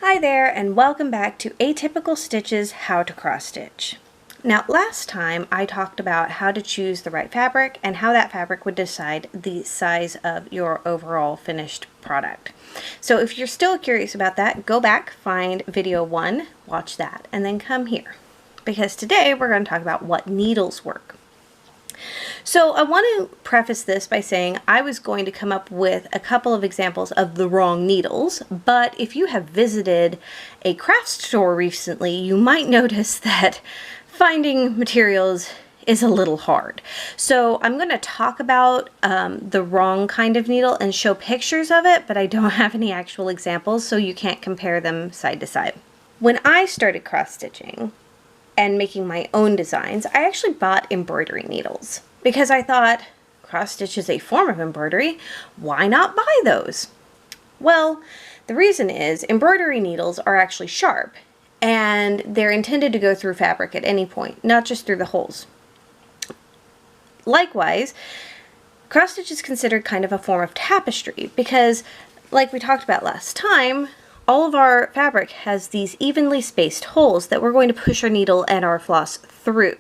Hi there, and welcome back to Atypical Stitches How to Cross Stitch. Now last time I talked about how to choose the right fabric and how that fabric would decide the size of your overall finished product. So if you're still curious about that, go back, find video 1, watch that, and then come here. Because today we're going to talk about what needles work. So I want to preface this by saying I was going to come up with a couple of examples of the wrong needles, but if you have visited a craft store recently, you might notice that finding materials is a little hard. So I'm going to talk about the wrong kind of needle and show pictures of it, but I don't have any actual examples, so you can't compare them side to side. When I started cross stitching and making my own designs, I actually bought embroidery needles because I thought cross stitch is a form of embroidery. Why not buy those? Well, the reason is embroidery needles are actually sharp and they're intended to go through fabric at any point, not just through the holes. Likewise, cross stitch is considered kind of a form of tapestry because, like we talked about last time, all of our fabric has these evenly spaced holes that we're going to push our needle and our floss through.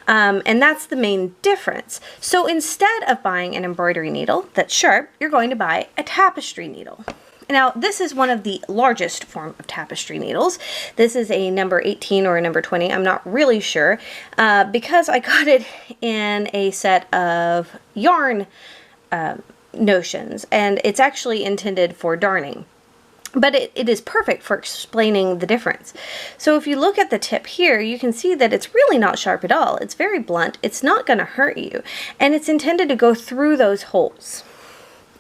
And that's the main difference. So instead of buying an embroidery needle that's sharp, you're going to buy a tapestry needle. Now, this is one of the largest form of tapestry needles. This is a number 18 or a number 20. I'm not really sure because I got it in a set of yarn notions, and it's actually intended for darning. But it is perfect for explaining the difference. So if you look at the tip here, you can see that it's really not sharp at all. It's very blunt. It's not going to hurt you. And it's intended to go through those holes.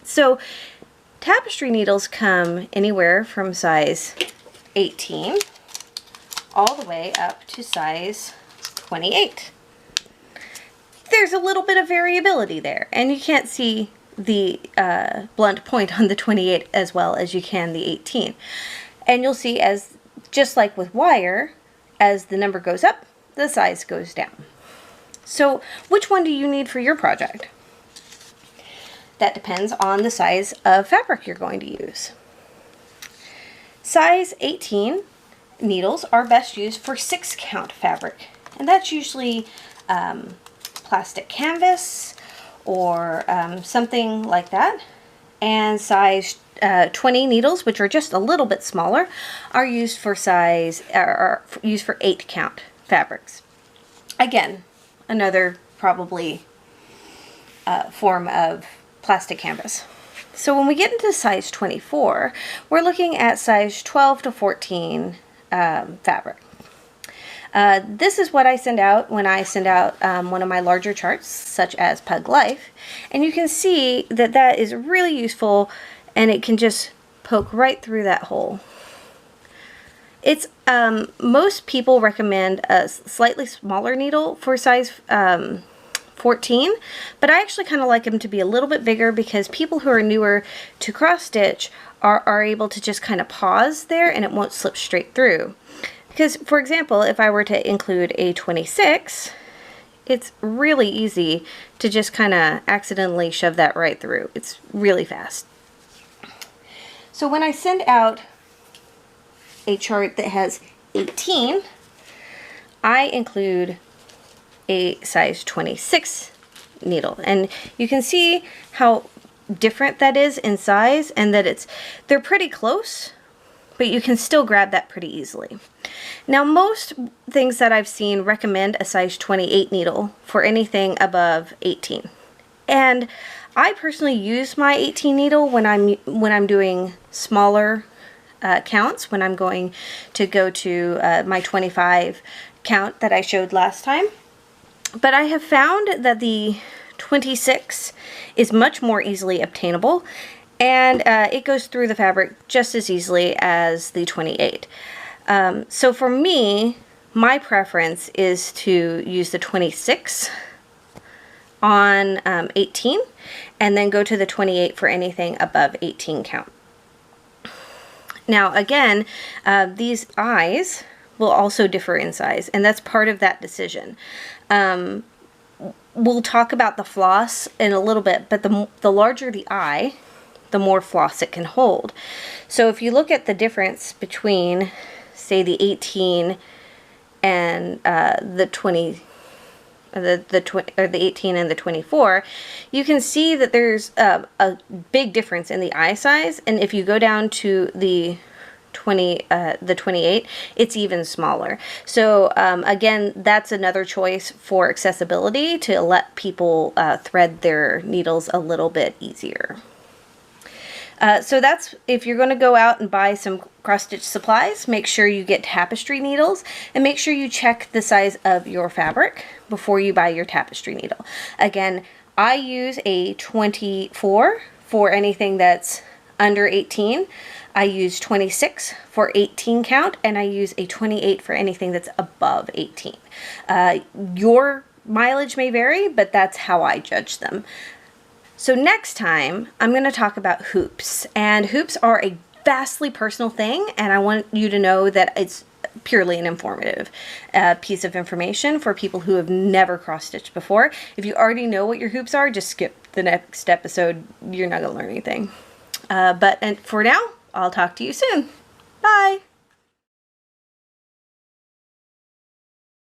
So tapestry needles come anywhere from size 18 all the way up to size 28. There's a little bit of variability there, and you can't see the blunt point on the 28 as well as you can the 18. And you'll see, as just like with wire, as the number goes up, the size goes down. So which one do you need for your project? That depends on the size of fabric you're going to use. Size 18 needles are best used for 6 count fabric, and that's usually plastic canvas or something like that. And size 20 needles, which are just a little bit smaller, are used for used for 8 count fabrics. Again, another probably form of plastic canvas. So when we get into size 24, we're looking at size 12 to 14 fabric. This is what I send out when I send out one of my larger charts, such as Pug Life, and you can see that that is really useful, and it can just poke right through that hole. It's most people recommend a slightly smaller needle for size 14, but I actually kind of like them to be a little bit bigger because people who are newer to cross stitch are able to just kind of pause there and it won't slip straight through. Because, for example, if I were to include a 26, it's really easy to just kind of accidentally shove that right through. It's really fast. So when I send out a chart that has 18, I include a size 26 needle. And you can see how different that is in size, and that they're pretty close, but you can still grab that pretty easily. Now, most things that I've seen recommend a size 28 needle for anything above 18. And I personally use my 18 needle when I'm doing smaller counts, when I'm going to go to my 25 count that I showed last time. But I have found that the 26 is much more easily obtainable, and it goes through the fabric just as easily as the 28. So for me, my preference is to use the 26 on 18 and then go to the 28 for anything above 18 count. Now again, these eyes will also differ in size, and that's part of that decision. We'll talk about the floss in a little bit, but the larger the eye, the more floss it can hold. So if you look at the difference between, say, the 18 and the 20, the 18 and the 24, you can see that there's a big difference in the eye size. And if you go down to the 28, it's even smaller. So again, that's another choice for accessibility, to let people thread their needles a little bit easier. So that's, if you're going to go out and buy some cross-stitch supplies, make sure you get tapestry needles, and make sure you check the size of your fabric before you buy your tapestry needle. Again, I use a 24 for anything that's under 18. I use 26 for 18 count, and I use a 28 for anything that's above 18. Your mileage may vary, but that's how I judge them. So next time, I'm going to talk about hoops. And hoops are a vastly personal thing, and I want you to know that it's purely an informative piece of information for people who have never cross-stitched before. If you already know what your hoops are, just skip the next episode. You're not going to learn anything. But for now, I'll talk to you soon. Bye!